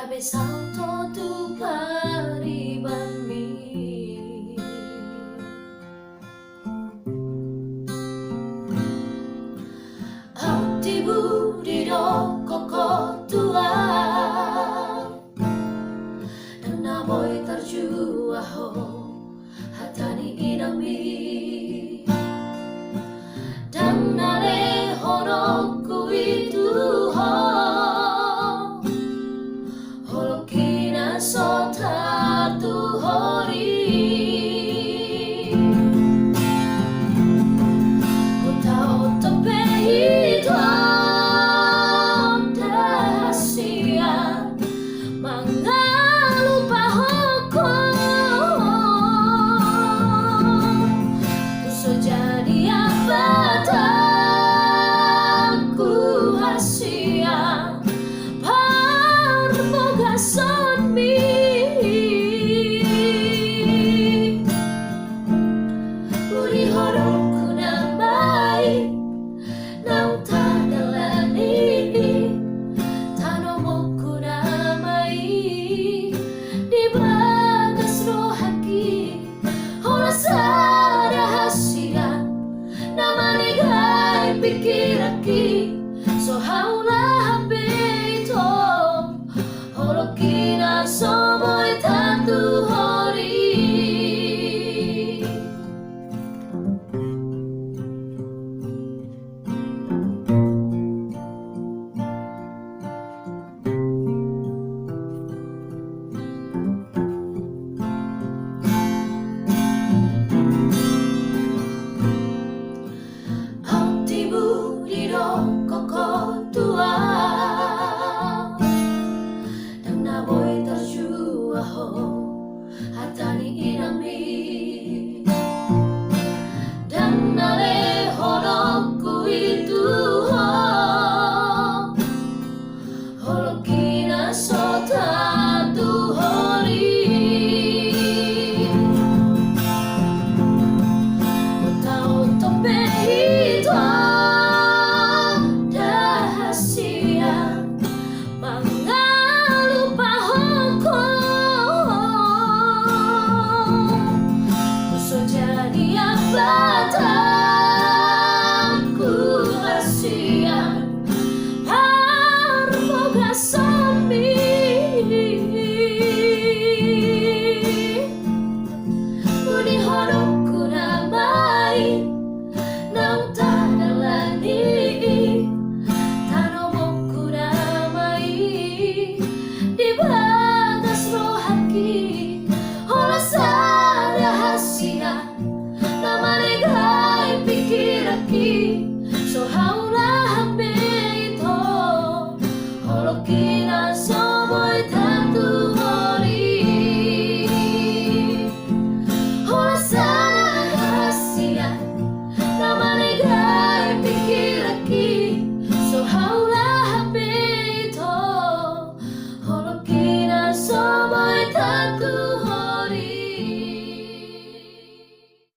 Cabeção todo paribami Hatibu diro koko tua Dan namoy tarjuaho hatani inami Dan nare honoku itu ho Holokina sotatu hori Kota otope hito dahasia Mangalupa hoko Kuso jadi apa ku hasia Son mi Uri hororku namai Nau tadalani Tanomoku namai Di bagas rohaki Horasa rahasia Nama negai pikiraki So haulah beito Holokina somoy tatu hori Hatimu diro koko tua Naboy tarjuaho hatani inami Dan nare honoku itu ho Holokina sotatu hori Kota otope hito dahasia Mangalupa hoko Kuso jadi apa ku hasia Harmoga sami Uni horokku namai Nau tadalani Tanomoku namai Di batas rohaki Holasa rahasia Nama negai pikiraki So haulah beito Holokina